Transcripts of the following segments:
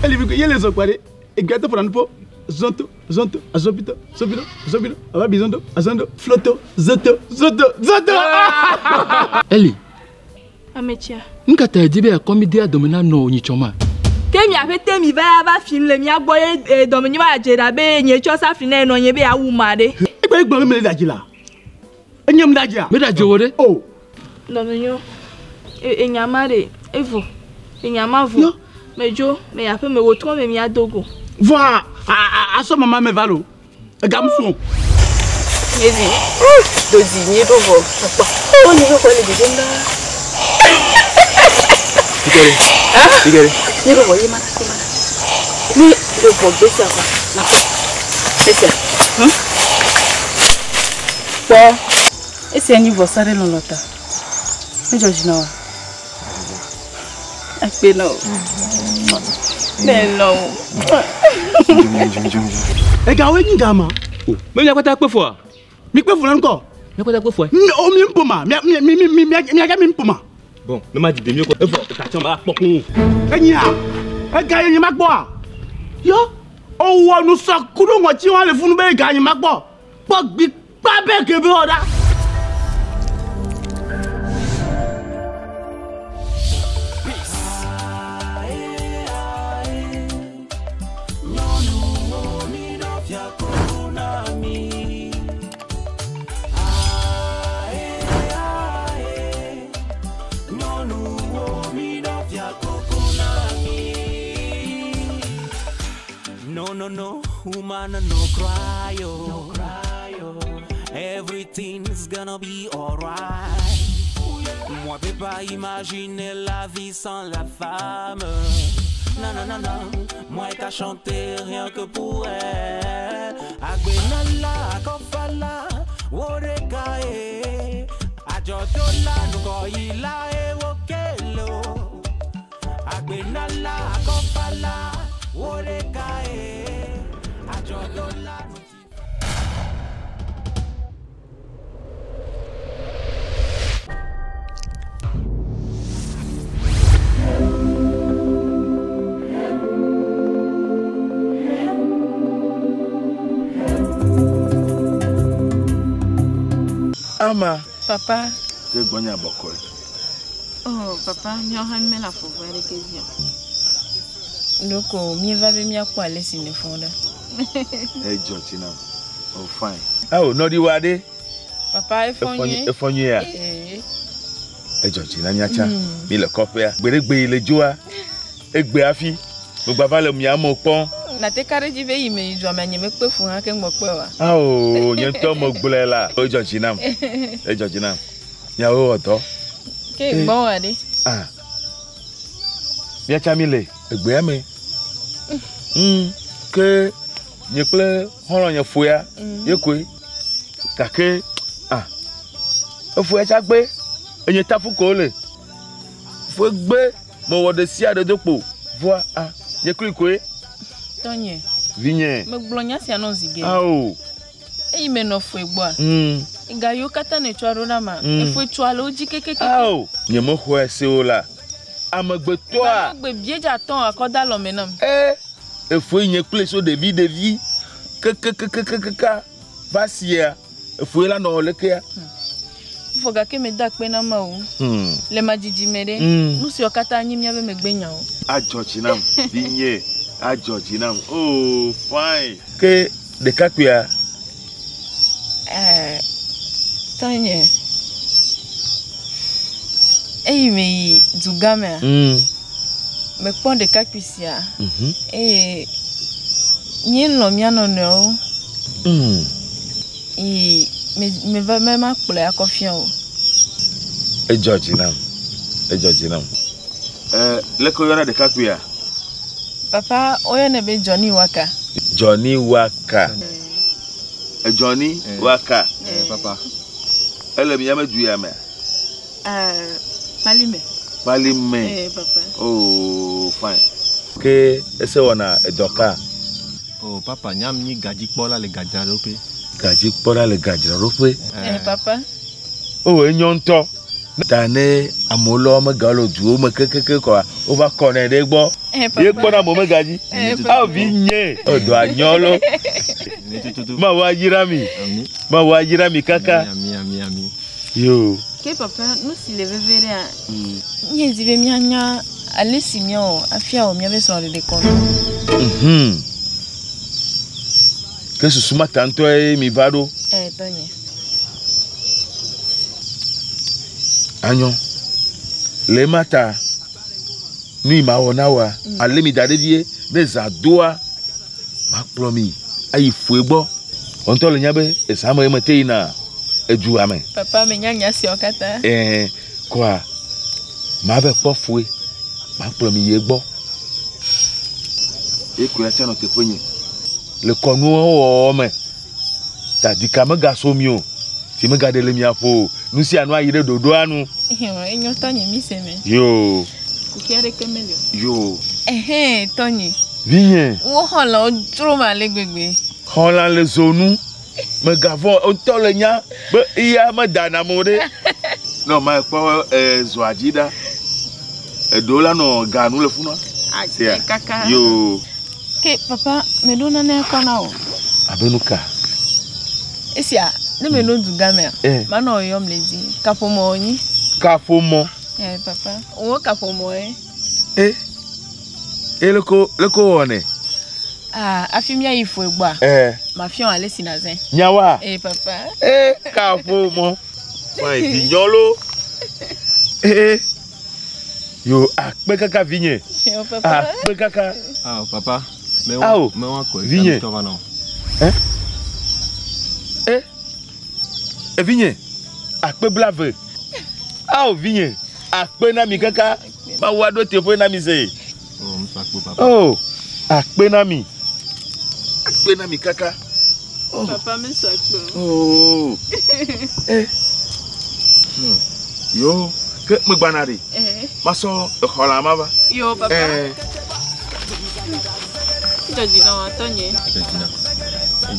Il y a les autres. Et gâteau pour un pot. Zonto, azopito, ababizondo, azando, floto, zoto. Eli. Ametia. Nka ta dibe ya comédie à domina no ni choma. Kemi a fait mi va film le mi a boye domini va jera be nye cho sa fina no nye be a wumade. E pe gbon me daji la. Enyam daji a. Me daji wore. Oh. Domino. E nyamare, evo. E nyamavo. Mejo, me ya pe me wotro me mi a dogo. Voilà, à ce moment, me valo. Gamson. Evi, dozi, do vo. Oh, ni ko le bijenda. Tigere. Ni do vo yima. Ni do vo besa kwa. Na ko. Besa. Bo. Ese ni vo sare lo lota. Me George na wa. Akpe no. No. E ga we ni gama. Me mi akwata pe fo. Mi pe fo nko. Mi akwata pe fo. O mi mpoma. Mi aga mi mpoma. Bon, me ma di be mi ko e fo ta chan ba pokun. Enya. E ga yin ma gbo a. Yo. O wo nu so kuru won ti won le funu be ga yin ma gbo. Po gbi pa be ke be oda. No, woman, no cry, oh. Everything's gonna be alright. Moi, peux pas imaginer la vie sans la femme. Non. Moi, qu'à chanter rien que pour elle. Agbenala, kofala, worekae. Ajodola, nukoila, wokelo. Agbenala, kofala. Ama. Papa. Je gonya bokoi. Oh, papa, mi on me la faut voir les questions. Donc, mi va be mi akwa le si ne fonda. Hey, Georgina. Oh, fine. Oh, no di wade. Papa, efonye ya. Hey, Georgina, nyacha. Mi le kope ya. Gberegbe le joa. Egbe afi. Gbogbo va le mi amo pon. Na te kare ji be yi me jo ma nyeme pe fun ha ke ngbo pe wa. Ah oh, yen to mo gbule la. Oh, Georgina. Hey, Georgina. Ya o oto. Ke gbon wa de. Ah. Mi acha mi le. Egbe ame. Que nye ple hono nye foya. Yekwe. Kake. Ah. Foya cha gbe. Enye tafu ko le. Fo gbe mo wo de sia de dopo. Voi ah. Nye kri kwe. Tonye. Vinye. Me gblonya si anon zige. Ah oh. E me no fo egbo a. Iga yo kata ne chwaro na ma. E fo chwalo ji keke. Ah oh. Nye mo ho ese o la. Amegbetɔa. Gbe bieja ton akoda Lomé nam. E fo nye kple so de vie. Kaka. Vasia. E fo la no leke ya. Foga ke me dak pe na ma o. Le majiji mede. Nu si okata anyi mi abe me gbenya o. A Georginam. Vinye. A Georginam. Oh, fine. Ke de kakua. Tanye. Eyi me dugame. Me pon de kakpisia. Mi lo mi anono. Me va même appeler à confiance. E Georginam. Le koyona de kakua. Papa, oyo ne be Johnny Waka. Johnny Waka. Johnny Waka. Papa. Elle me yame du yame. Palime. Papa. Oh, fine. Que ese wana edoka. Oh, papa, nyam ni gaji pola le gajira rope. Gaji pola le gajira rope. Papa. Oh, enyonto. Tane amolo me galo du me kekeke quoi. On va connaître bo. Ye bona mo me gaji. Ah vigne. O do anyolo. Ma wa jirami. Ma wa jirami kaka. Ami. Yo. Que papa, nous si le verre ni zibe mianya aller si mio afia o mia beso de kono. Que ce soit tanto e mi vado. Tony. Anyo. Le mata. Ni ma onawa. Ale mi dade die ne zadoa. Ma plomi. Ayi fuego. Onto le nyabe e sama e mate ina eju ame. Papa me nyanya si okata. Quoi. Ma be po fue. Ma plomi ye gbo. E ko ya chano te kwenye. Le konu o me. Ta di ka me gaso mi o. Ti me gade le mi apo. Nu si anu ayire dodo anu. Enyo Tony mi se me. Yo. Ku kiare kemelio. Yo. Tony. Viens. Wo hola o dro ma le gbegbe. Hola le zonu. Me gavo on to le nya. Be iya me dana mode. No ma po zoajida. Dola no ganu le funa. Kaka. Yo. Ke papa me dona na kona o. Abenuka. Esia, ne me no du gamer. Ma no yom lezi. Kapomo onyi. Kapomo. Papa. O kapomo Leko one. Afimia ifo egba. Ma fion ale sinazen. Nyawa. Papa. Kapomo. Fai bignolo. Yo, akpe kaka vigne. Papa. Akpe kaka. Papa. Me wa ko. Vigne. Vigne. Akpe blave. Vigne. Akpe na mi kaka. Ma wado te po na mi se. Papa. Akpe na mi. Akpe na mi kaka. Papa me so akpe. Yo, que me banari. Maso hola mama. Yo papa. Jojina Tony.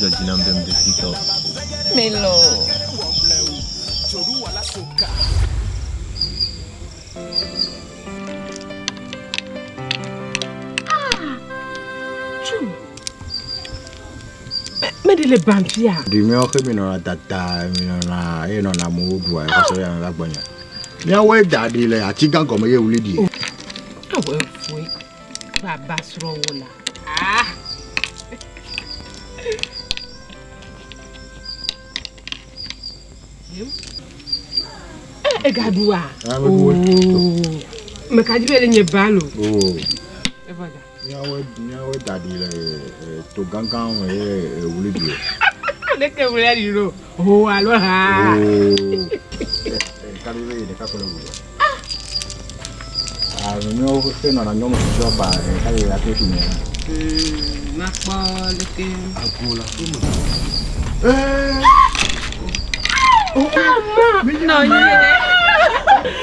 Jojina mbem de fito. Melo. Me de le bampia. Di mi o ke mi no tata mi no na e no na mo du ai ko so ya na gbanya. Mi awe dadi le ati gango me ye wuli di. Awe foi. Baba sro wola. Gadua. Me kadibele nye balo. Evaga. Mi awe dadi le to gangan e wuli di. De que wuli di ro. Alors Karibe de ka ko le wuli. Mi o se no na nyomo so ba ka ye ate fi ni. Ma pa le ke Agola. No ye.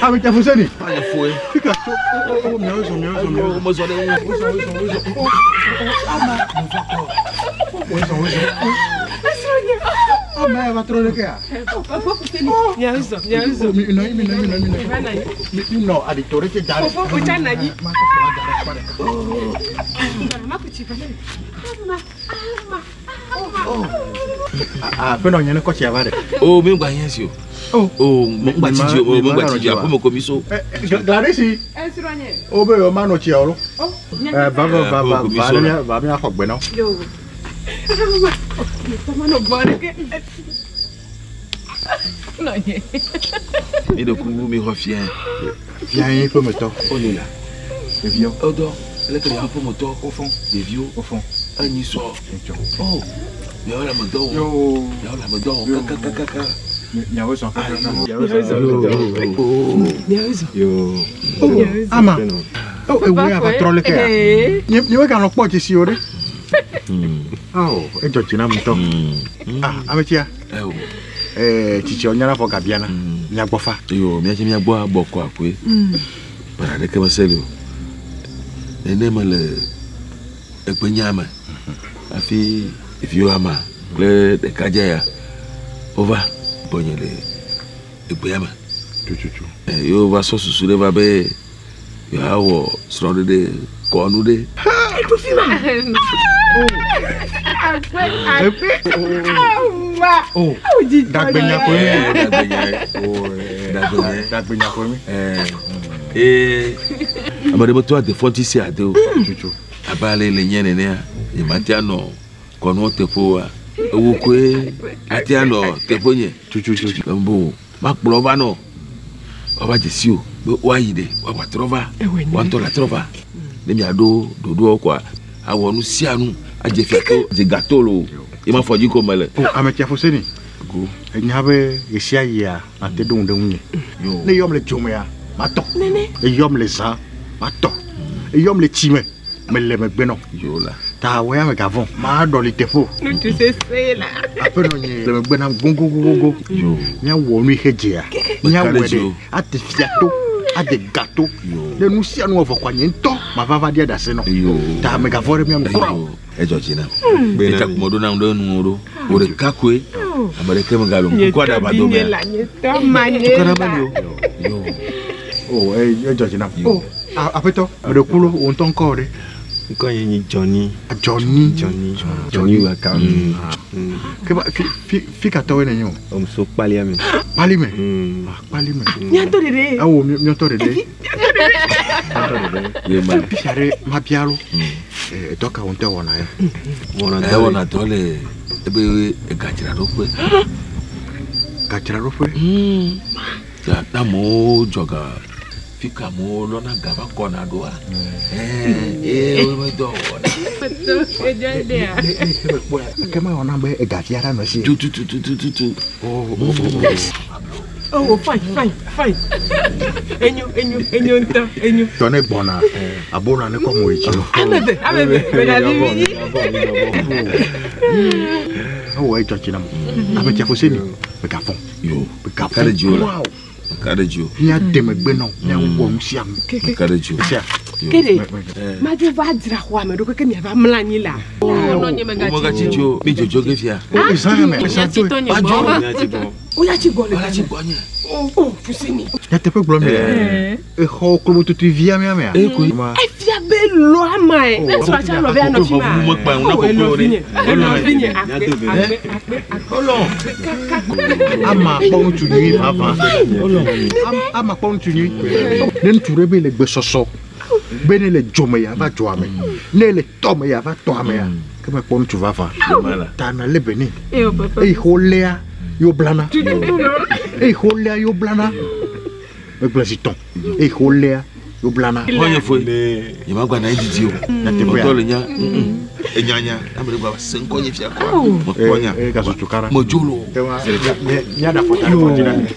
Ami ta fuseni. Pas foi. Fica. Mio. Mo so de. Ma va tro le ke a. Papa fuseni. Nyazo. Mi no aditore ke dare. Papa utana ni. Ma ko dare. Ma kuchipa. Pero nyane ko chia bare. Mi gba yen si o. Mo gba ti apo mo komi so. Gladys. Esronye. Be o ma no chia oro. Ba mi akogbe no. Yo. Tama no bore ke. No ye. Et de coup mi refien. Viens peu me to. On est là. Le vieux. Odo, le que un peu moto Au fond. des vieux Au fond. un y sort. Oh. Ya la moto. Yo. Ya la moto. Kaka. Nyawe son. Yo. Ama. Oh, we have troll ke. Ni we kan lo po ti si ore. E Georgina mto. Ametia. Chichi onyana fo gabiana. Nya gbofa. Yo, mi aje mi agbo aboko akwe. Para de ke maselo. Ene male ekpenyama. Afi if you ama le de kajaya. Over bonyele ekpenyama. Yo va so susule va be. Yo hawo sro de konu de. Tu fima. Oh, dagbenya ko mi. Amegbetɔa de fonti si ade o. Abale le nyene ne a. E matia no konu tepoa. YOKOE atia no teponye. Mbo ma kplova no. Oba jesio. Wa yide, wa trova. Wa to la trova. Ne mi ado dodo kwa. Awonu si anu ajefiato je gatolo. E ma foji ko mele. Oh, ametia foseni. Go. Enyabe esia ya na te don de unye. Ne yom le jomea. Mato. E yom le za. Mato. E yom le chime. Mele megbeno. Yola. Ta wea me gavon. Ma do le tepo. Tu sais c'est là. Ape no nye le megbena gongo. Yo. Nya wo mi hejea. Nya wede. Ate fiato. Ade gâteau. Le nous si anu ovo kwanye nto. Ma vava dia da se no. Ta me gavore mi am kro. E Georgina. E ta kumodo na ndo nuro. Ore kakwe. Abareke mgalo. Kwa da bado me. Yo. Oh, Georgina. Oh, apeto. Me de kulo on ton corps. Quand il y a Johnny Waka. Que va fica toi nenyo. On so palime. Palime. Nyanto de. Ah oh, nyanto de. Ye ma piare ma piaro. Toka onte wona ya. Wona tole ebe gachira rope. Gachira rope. Ya tamo joga. Fica mo lona gaba kona doa. We do. Kema ona be gafiara no si. Tu. Oh, fine. Enyo. Tone bona. Abona ne komo ichi. Amebe. Oh, Georgina. Ametia foseni. Be gafon. Yo. Be gafon. Wow. Cardio. Nya demegbe no, nya wo nsiam. Cardio. Kede. Ma je va dira kwa me do ke mi va mlani la. No nye me gachi. Mo gachi jo, mi jojo ge fia. O izame, ti to nye bo. O ya chi gole. Oh, fusini. Ya te pe blom e ho ko tu via me. E fia be lo amai. Na so acha lo ve no fi ma. Mo pa una kokoro ni. Ama pon tu ni papa. Ama pon tu ni. Nen tu rebe le gbe soso. Bene le jome ya va joame. Ne le tome ya va toame ya. Kama pon tu va fa. Tana le beni. E holea yo blana. E holea yo blana. Me blasiton. E holea yo blana. Oye foi. Ye magwa na ndidi o. Na te mo le nya. Enyanya, amere gwa senko nye fia kwa. Mo konya. E ga so tukara. Mo jolo. Nya da fota ko dina.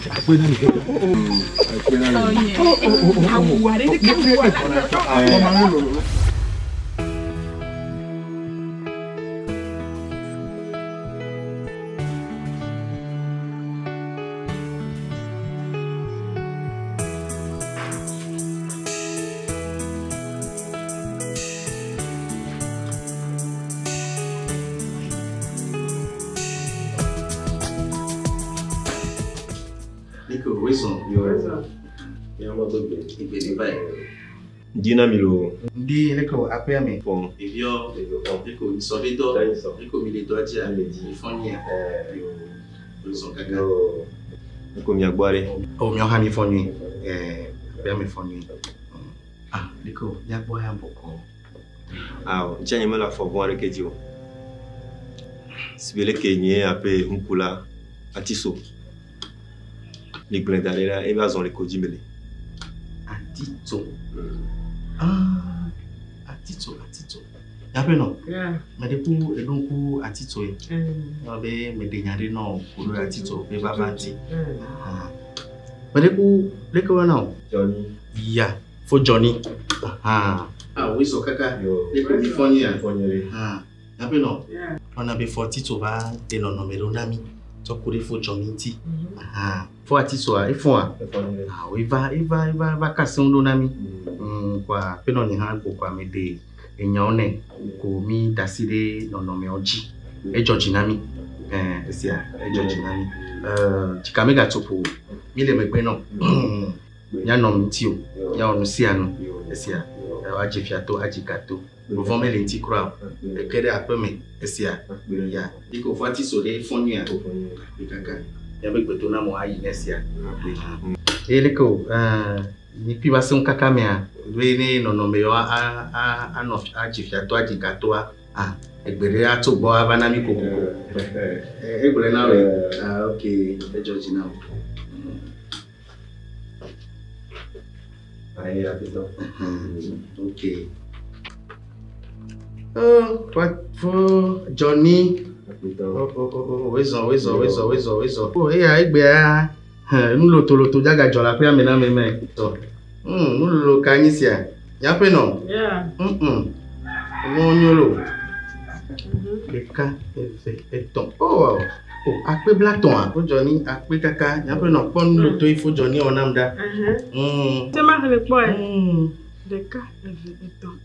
Dina Milo. Ndi leko apea me. Bon. Evio, leko isovedo, leko miledo atia, ifonia. Yo son kaka. Leko miagbare. O mi oha mi foni. Apea me foni. Ah, leko yagbo ya mboko. Ah, chanye me la fobon areke dio. Sibele kenye ape nkula atiso. Ni blendalera e bazon le kodimele. Atito. Ah, atito. Yape no. Me de ku edonku atito e. No be me de nyade no ku atito be babanti. Me de ku leko na Johnny. Yeah, for Johnny. Ah, we so kaka. Leko mi fonia. Yape no. On a be for tito ba de no numero nami. To kure for Johnny ti. For atito a ifo a. Ah, we va kasen do nami. Kwa peno ni ha kwa me de enyaone ko mi daside no me oji. E George nami. Esia, e George nami. Chikamega topo. Mile megbeno. Ya nom tio. Ya onusiano. Esia. Aji fiato, aji gato. Vont me lenti croix. E kede apeme. Esia. Ya. Iko fati sole fonia. Bikaka. Ya begbeto na mo ayi nesia. Eliko ni piba se kaka mea. Wene no me yo no aji fiato, aji gato Egbere ato bo abana mi koko. Egbere na we. Okay. The judge now. Okay. What for Johnny? Where's on? Oh, yeah, Egbere. Nulo jaga jola pe amena meme. So. Nulo kanisia. Yape no? Yeah. Mo nyolo. Keka eton. Oh, akpe blaton ko Johnny akpe kaka. Yape no pon nulo to ifo Johnny onamda. C'est ma le boy. Deka eton.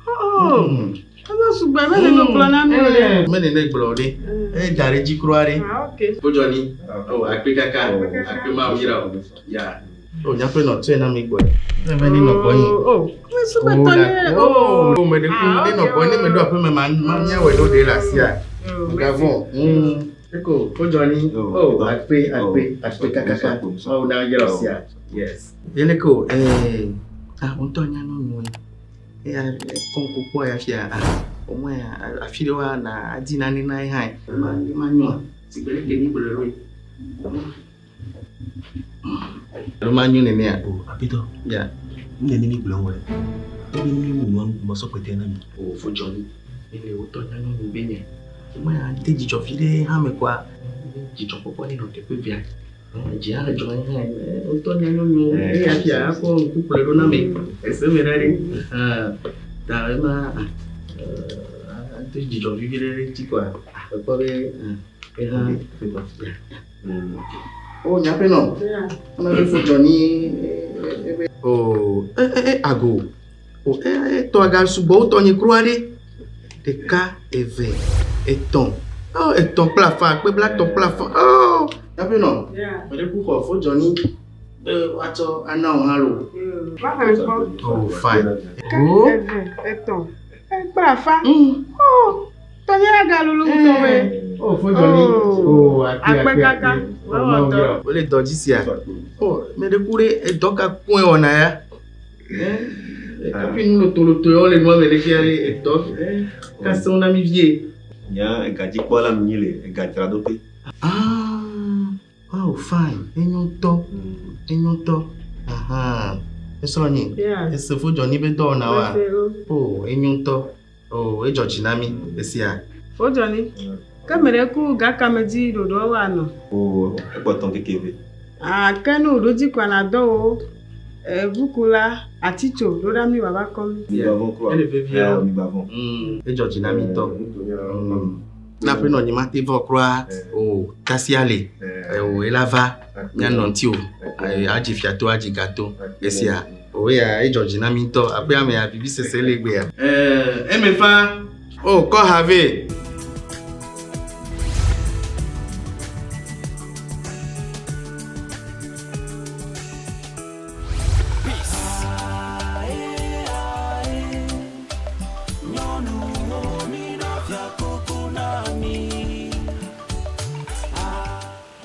Oh. Ana suba me no plana mi ole. Me ne glode. Dare ji croire. Okay. Ko Johnny. Oh, akpe kaka. Akpe ma mira. Yeah. Oh, yape no to na mi boy. Me ni no boy. Oh. Me suba tole. Oh, me de ku de no boy ni me do ape me man nya we do de la sia. Gavon. Eko, ko Johnny. Oh, akpe kaka. Oh, na yira sia. Yes. Eleko ontonya no nwe. Konko ya fia. Omo ya afirewa na adina ni na hai. Manyo. Sibele ke ni bolero. Romanyo ne ne. Oh, apito. Yeah. Nene ni bulongo. Ebi ni mo so pete na mi. Oh, for Johnny. Ele ontonya no nwe benye. Omo ya teji jofile ha mekwa. Jijo popo ni no te pe via. Jiara join hai. Ontonya no nwe ya fia ko kupulero na me. Ese merari. Da ma teji jofile ti kwa. Ko be Oh, nyape no. Ana le fo Johnny. Oh, ago. Oh, to agal subo to ni croire. De ka eve. Eton. Oh, eton plafond, pe black ton plafond. Oh, nyape no. Yeah. Me le ku fo Johnny. Ato ana o halo. Oh, fine. Oh, Eton. Plafond. Oh. Tony agalulu to we. Oh, for Johnny. Oh, akpe kaka. O le doji si a. Oh, me de kure e doka kun e ona ya. Kapi nulo tolo o le no me le kiale e tok. Ka son na mi vie. Nya e gaji ko la mile, e gaji rado pe. Oh, fine. Enyon to. Aha. Eso ni. Yeah. Ese fo Johnny be do na wa. Oh, enyon to. Oh, e George nami esia. Fo Johnny. Kamere ku ga kameji dodo wa no. Oh, e boton kekeve. Kanu roji kwa na do bukula aticho do da mi baba komi. Mi bavon croix. Elle veut bien. Mi bavon. E George nami to. Na pe no ni mate vo croix. Oh, kasiale. Oh, elava. Nya nonti o. Aji fiato aji gato. Esia. Oh ya e George nami to. Ape ame ya bibi sese legbe ya. Emefa. Oh, ko have.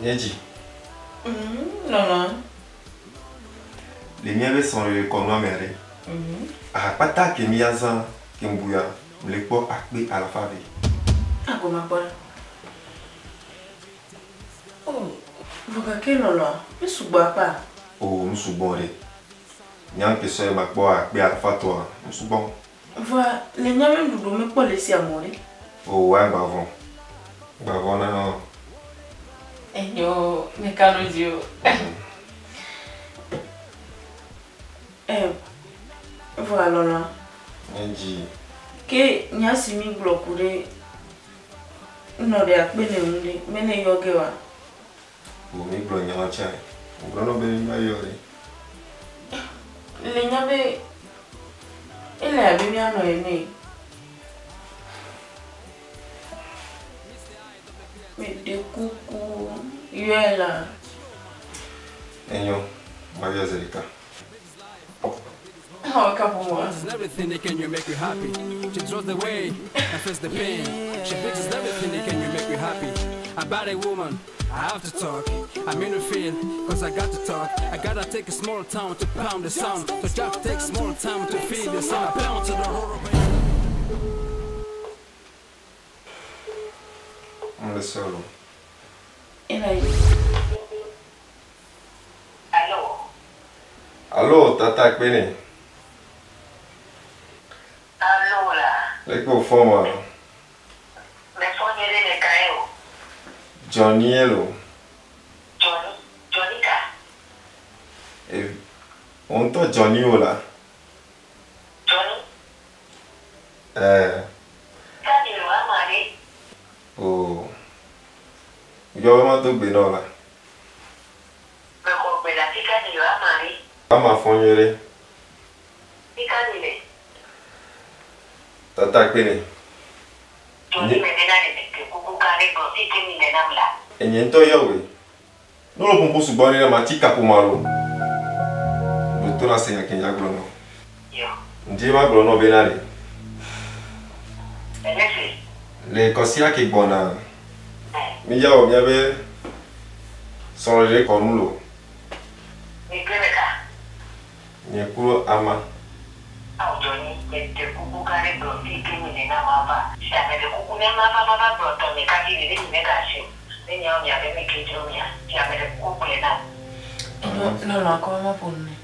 Niaji. Non. Les miens sont le comment mère. Pata ke miaza ke mbuya. Le po akbe à la fave. Comment pas? Oh, vous qu'est là? Mais souba pas. Oh, nous soubon re. Nyan ke so ma po akbe à la fatwa. Nous soubon. Voilà, les miens même doudou me pas laisser à mourir. Oh ouais, bavon. Bavon là. Yo, me canodio. Voilà là. Niaji. Que nya simi blokure no de akbene unde mene yogewa. Oh, mi blo nya chai. Blo no be ma yore. Le nya be ele abi mi ano ene. Me de kuku est là. Enyo, ma vie Zerika. Oh, pour moi. Everything that can you make you happy. She throws the way and feels the pain. She fixes everything that can you make you happy. About a woman, I have to talk. I mean to feel, cause I got to talk. I gotta take a small time to pound the sound. So just take small time to feel the sound. Pound to the horror. On le solo. Allô, tata Kbene. Allô là. Les go forma. Mais faut dire les cailloux. Johnny Hello. Johnny ka. Et on t'a Johnny Ola. Johnny. Quand il va marier. Oh. Yo vraiment tout bénin là. Mais quand il va marier. Ma fonyere. Ikanile. Tata Kbene. Johnny me dena de kuku kare go si kimi le namla. Enyento yawe. No lo pompo subani na matika pomalo. Docteur na senga kenya glono. Yo. Ndima glono benale. Elefi. Le kosia ki bona. Mi yawo mi abe sonre konulo. Mi kremeka. Nyekuro ama. Au Johnny, te kuku kare go si kimi le namava. Sta me de kuku ne mava baba broto me kaki le ni me kashi. Ne nyawo mi abe me kitro mi ya. Sta me de kuku le na. Non, comment pour nous?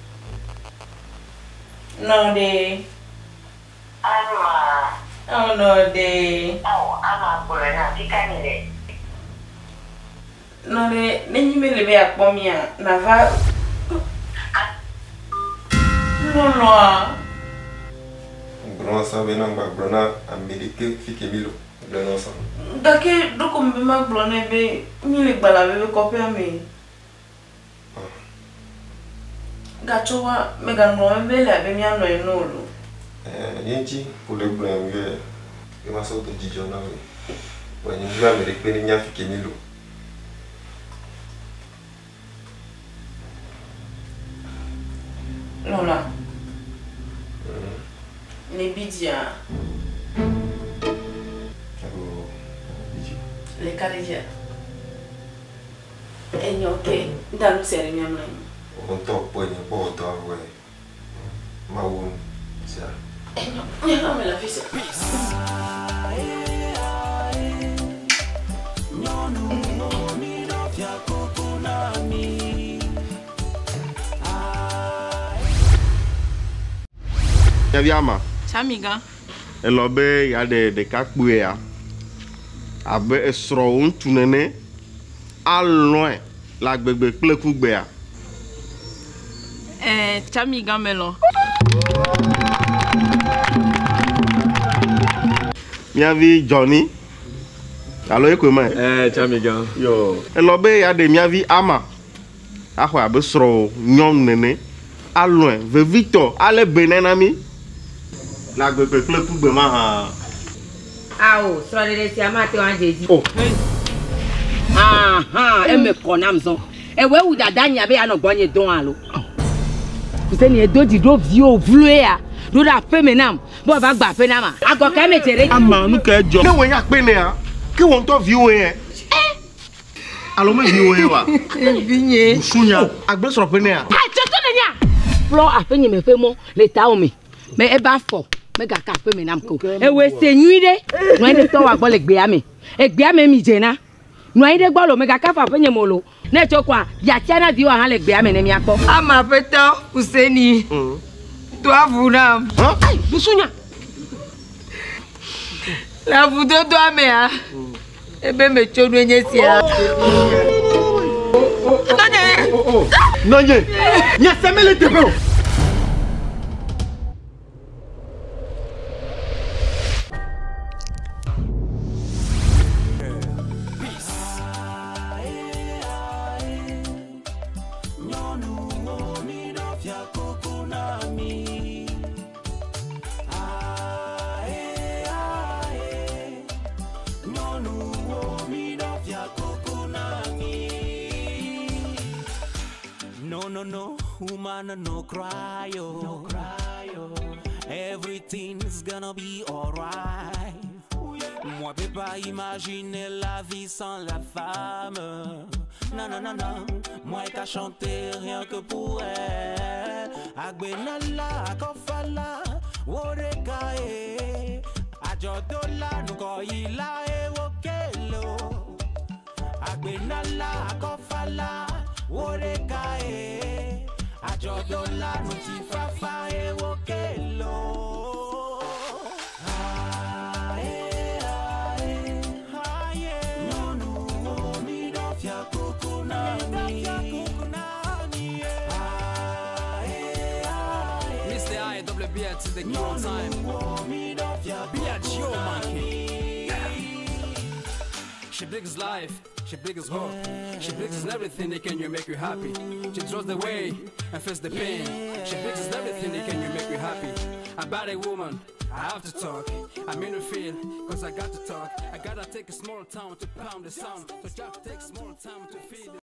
Non, de. Alma. Oh, non, de. Oh, ama burana tikanile. Non, de. N'est-ce pas levé à combien? Nava. Non. Brona sabe na brona amerike fike milo. Brona sa. Dake do ko mbe ma blonne be mi le gbala be ko pe mi. Gacho wa me ga no be le be mi ano eno lo. Yenti pour le blanc que ma sorte de jona we. Wa ni va amerike ni nya fike milo. Lola. Les bidia. Les carrières. Et nyoke, dans le série miam. On top point pour toi ouais. Ma won. Ça. Et non, mais la fille c'est Yaviama. Chamiga. Elobe ya de kakpue ya. Abe esro untu nene aloin la gbegbe kple kugbe ya. Chamiga melo. Miavi Johnny. Alo ekwe mai. Chamiga. Yo. Elobe ya de miavi Ama. Aho abe sro nyom nene aloin ve Victor ale benenami. La gbegbe kple kugbe ma ha. Awo, sro de si amate wan jeji. Oh. E me konamzo. E we u dada nya be ya no gbonye don alo. Kuse ni edo di do vio vlue ya. Do da pe menam. Bo ba gba pe na ma. Ago ka me tere. Ama nu ke jo. Ke we ya pe ne ya. Ke won to vio yen. Alo me vio yen wa. Binye. Usunya. Agbe sro pe ne ya. Ah, choto ne nya. Flo afenye me fe mo le ta o me. Me e ba fo. Me ga ka pe menam ko. E we se nyuide. No ide to wa gbo le gbe ame. E gbe ame mi je na. No ide gbo lo me ga ka fa fenye mo lo. Ne chokwa ya tiana di wa han le gbe ame ne mi apo. Ama peta Useni. Tu avuna. Ai, busunya. La vudo do amea. Ebe me chodu enye sia. Nanye. Nya semele tebe. woman, no cry, oh. Everything's gonna be alright. Moi, peux pas imaginer la vie sans la femme. Non, non, non, non. Moi, qu'à chanter rien que pour elle. Agbenala, akofala, worekae. Ajodola, nukoila, ewokelo. Agbenala, akofala, worekae. Ajodola, nutifafa, ewokelo. To the new time. Be a Joe monkey. She brings life, she brings hope, she brings everything that can you make you happy. She throws the way and feels the pain. She brings everything that can you make you happy. About a woman, I have to talk. I mean to feel, cause I got to talk. I gotta take a small time to pound the sound. So just take small time to feel it.